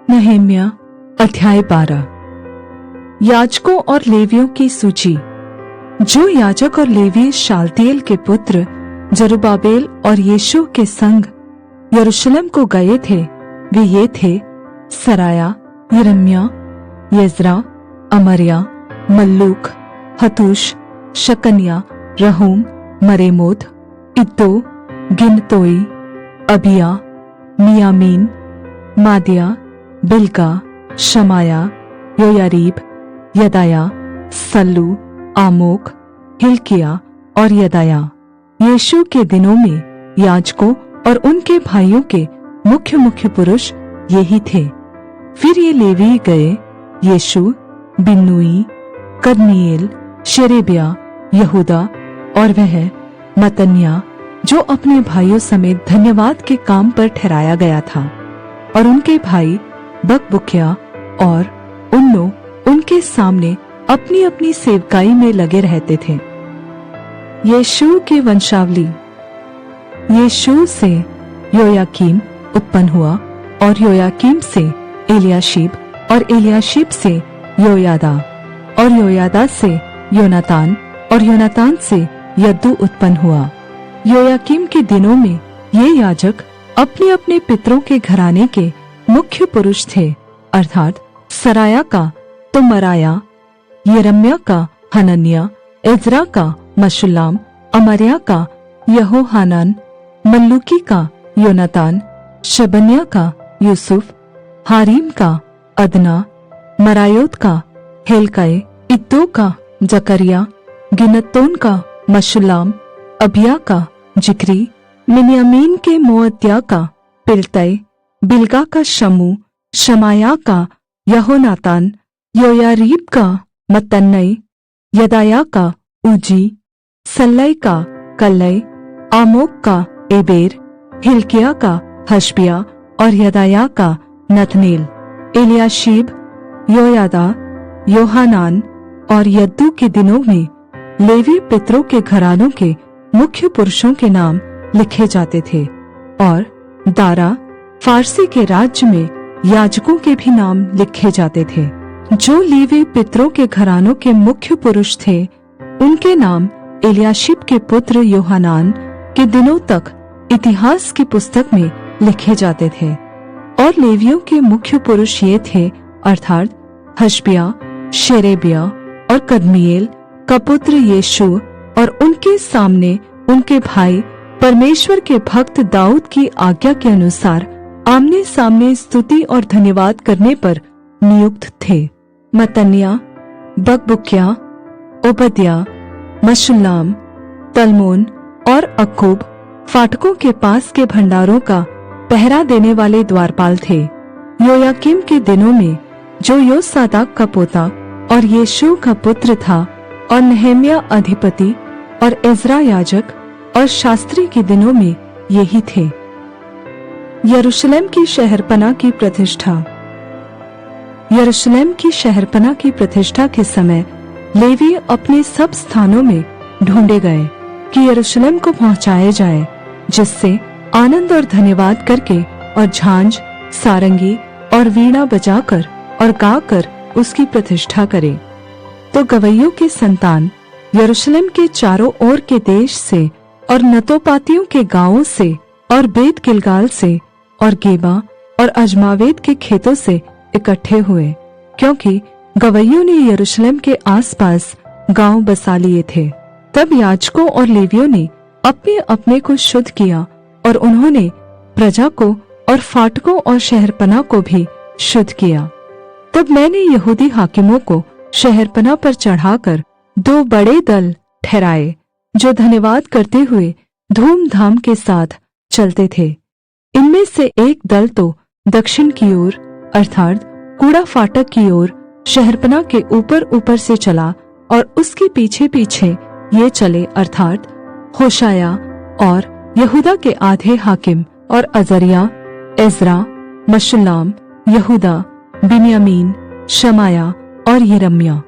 नहम्या अध्याय 12। याजकों और लेवियों की सूची। जो याजक और लेवी शालतिएल के पुत्र जरुब्बाबेल और यीशु के संग यरूशलेम को गए थे, वे ये थे: सराया, यिर्मयाह, यिज्रा, अमर्याह, मल्लूक, हतूश, शकन्याह, रहूम, मरेमोत, इद्दो, गिनतोई, अबिय्याह, मियामीन, मादिया, बिल्गा, शमाया, योयारीब, यदाया, सल्लू, आमोक, हिल्किया और यदाया। यीशु के दिनों में याजकों और उनके भाइयों के मुख्य पुरुष यही थे। फिर ये लेवी गए: यीशु, बिन्नुई, कदमीएल, शेरेबिया, यहूदा और वह मत्तन्याह, जो अपने भाइयों समेत धन्यवाद के काम पर ठहराया गया था, और उनके भाई बकबुकिया और उन्नो उनके सामने अपनी अपनी सेवकाई में लगे रहते थे। यीशु की वंशावली। यीशु से योयाकीम उत्पन्न हुआ, और योयाकीम से एलियाशीब, और एलियाशीब से योयादा, और योयादा से योनातान, और योनातान से यद्दू उत्पन्न हुआ। योयाकीम के दिनों में ये याजक अपने अपने पितरों के घराने के मुख्य पुरुष थे, अर्थात सराया का तो मराया, यिर्मयाह का हनन्याह, इज्रा का मशुल्लाम, अमर्याह का यहोहानान, मल्लूकी का योनातान, शबन्याह का यूसुफ, हारीम का अदना, मरायोत का हेल्कै, इद्दो का जकरिया, गिनतोन का मशुल्लाम, अबिय्याह का जिक्री, मिन्यामीन के मोअद्याह का पिल्तै, बिल्गा का शमू, शमायाह का यहोनातान, योयारीब का मत्तन्नै, यदाया का ऊजी, सल्लै का कल्लै, आमोक का एबेर, हिल्किया का हशबिया और यदाया का नतनेल। एलियाशीब, योयादा, योहानान और यद्दू के दिनों में लेवी पितरों के घरानों के मुख्य पुरुषों के नाम लिखे जाते थे, और दारा फारसी के राज्य में याजकों के भी नाम लिखे जाते थे। जो लेवी पितरों के घरानों के मुख्य पुरुष थे, उनके नाम एलियाशीब के पुत्र योहानान के दिनों तक इतिहास की पुस्तक में लिखे जाते थे। और लेवियों के मुख्य पुरुष ये थे, अर्थात हशबिया, शेरेबिया और कदमीएल का पुत्र यीशु, और उनके सामने उनके भाई परमेश्वर के भक्त दाऊद की आज्ञा के अनुसार आमने सामने स्तुति और धन्यवाद करने पर नियुक्त थे। मत्तन्याह, बकबुकिया, ओबद्याह, मशुल्लाम, तल्मोन और अक्कूब फाटकों के पास के भंडारों का पहरा देने वाले द्वारपाल थे। योयाकीम के दिनों में जो योसादाक का पोता और यीशु का पुत्र था, और नहम्याह अधिपति, और इज्रा याजक और शास्त्री के दिनों में यही थे। यरूशलेम की शहरपनाह की प्रतिष्ठा। यरूशलेम की शहरपनाह की प्रतिष्ठा के समय लेवी अपने सब स्थानों में ढूंढे गए कि यरूशलेम को पहुंचाए जाए, जिससे आनंद और धन्यवाद करके और झांझ, सारंगी और वीणा बजाकर और गाकर उसकी प्रतिष्ठा करें। तो गवैयों की संतान यरूशलेम के चारों ओर के देश से और नतोपातियों के गांवों से और बेत गिलगाल से और गेबा और अजमावेत के खेतों से इकट्ठे हुए, क्योंकि गवैयों ने यरूशलेम के आसपास गांव बसा लिए थे। तब याजकों और लेवियों ने अपने अपने को शुद्ध किया, और उन्होंने प्रजा को और फाटकों और शहरपनाह को भी शुद्ध किया। तब मैंने यहूदी हाकिमों को शहरपनाह पर चढ़ाकर 2 बड़े दल ठहराए, जो धन्यवाद करते हुए धूमधाम के साथ चलते थे। इनमें से एक दल तो दक्षिण की ओर, अर्थात कूड़ा फाटक की ओर शहरपनाह के ऊपर से चला, और उसके पीछे पीछे ये चले, अर्थात होशाया और यहूदा के आधे हाकिम, और अजर्याह, इज्रा, मशुल्लाम, यहूदा, बिन्यामीन, शमाया और यिर्मयाह,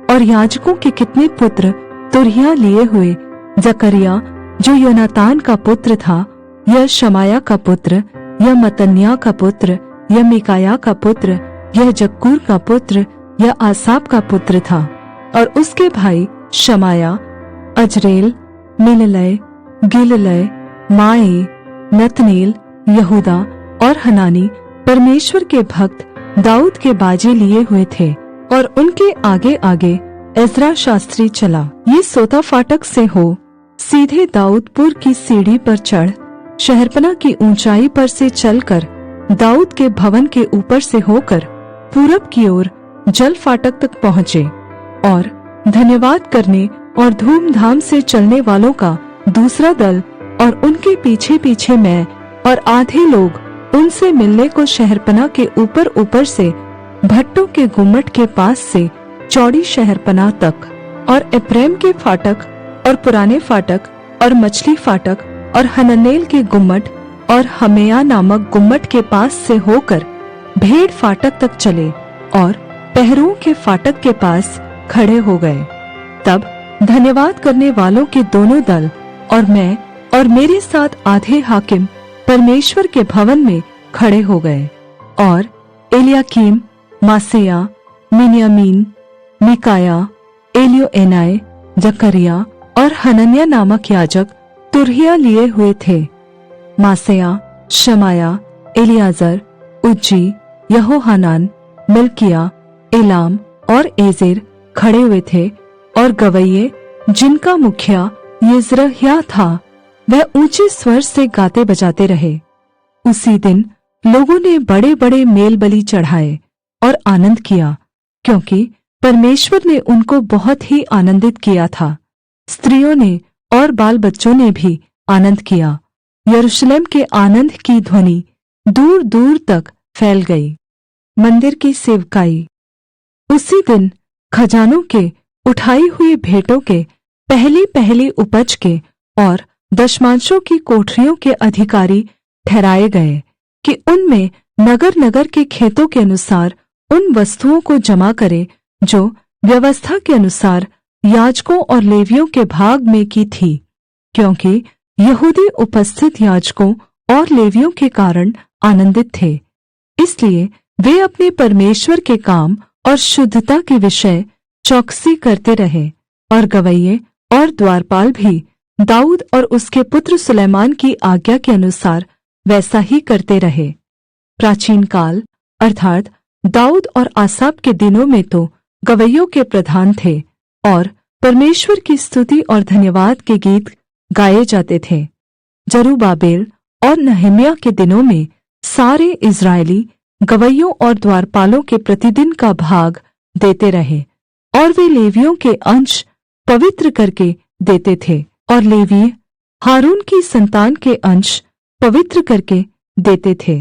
और याजकों के कितने पुत्र तुरहियां लिए हुए जकरिया, जो योनातान का पुत्र था, यह शमाया का पुत्र, यह मत्तन्याह का पुत्र, यह मिकाया का पुत्र, यह जक्कूर का पुत्र, यह आसाप का पुत्र था। और उसके भाई शमाया, अजरेल, मिललय, गिललय, माए, नतनेल, यहूदा और हनानी परमेश्वर के भक्त दाऊद के बाजे लिए हुए थे। और उनके आगे आगे एजरा शास्त्री चला। ये सोता फाटक से हो सीधे दाऊदपुर की सीढ़ी पर चढ़ शहरपनाह की ऊंचाई पर से चलकर दाऊद के भवन के ऊपर से होकर पूरब की ओर जल फाटक तक पहुँचे। और धन्यवाद करने और धूमधाम से चलने वालों का दूसरा दल और उनके पीछे पीछे मैं और आधे लोग उनसे मिलने को शहरपनाह के ऊपर ऊपर से भट्टों के गुम्मट के पास से चौड़ी शहरपनाह तक और एप्रैम के फाटक और पुराने फाटक और मछली फाटक और हननेल के गुम्मट और हमेया नामक गुम्मट के पास से होकर भेड़ फाटक तक चले और पहरुओं के फाटक के पास खड़े हो गए। तब धन्यवाद करने वालों के दोनों दल और मैं और मेरे साथ आधे हाकिम परमेश्वर के भवन में खड़े हो गए। और एलियाकीम, मासेया, मिन्यामीन, मिकाया, एलियोएनाय, जकरिया और हनन्याह नामक याजक तुरहिया लिए हुए थे। मासेया, शमाया, एलियाजर, उज्जी, यहोहानान, मिल्किया, एलाम और एजेर खड़े हुए थे। और गवैये जिनका मुखिया यिज्रह्याह था, वह ऊंचे स्वर से गाते बजाते रहे। उसी दिन लोगों ने बड़े बड़े मेल बलि चढ़ाए और आनंद किया, क्योंकि परमेश्वर ने उनको बहुत ही आनंदित किया था। स्त्रियों ने और बाल बच्चों ने भी आनंद किया। यरूशलेम के आनंद की ध्वनि दूर दूर तक फैल गई। मंदिर की सेवकाई। उसी दिन खजानों के उठाई हुई भेंटों के पहली पहली उपज के और दशमांशों की कोठरियों के अधिकारी ठहराए गए कि उनमें नगर नगर के खेतों के अनुसार उन वस्तुओं को जमा करे जो व्यवस्था के अनुसार याजकों और लेवियों के भाग में की थी, क्योंकि यहूदी उपस्थित याजकों और लेवियों के कारण आनंदित थे। इसलिए वे अपने परमेश्वर के काम और शुद्धता के विषय चौकसी करते रहे। और गवैये और द्वारपाल भी दाऊद और उसके पुत्र सुलैमान की आज्ञा के अनुसार वैसा ही करते रहे। प्राचीन काल अर्थात दाऊद और आसाप के दिनों में तो गवैयों के प्रधान थे और परमेश्वर की स्तुति और धन्यवाद के गीत गाए जाते थे। जरुब्बाबेल और नहम्याह के दिनों में सारे इस्राएली गवैयों और द्वारपालों के प्रतिदिन का भाग देते रहे, और वे लेवियों के अंश पवित्र करके देते थे, और लेवीय हारून की संतान के अंश पवित्र करके देते थे।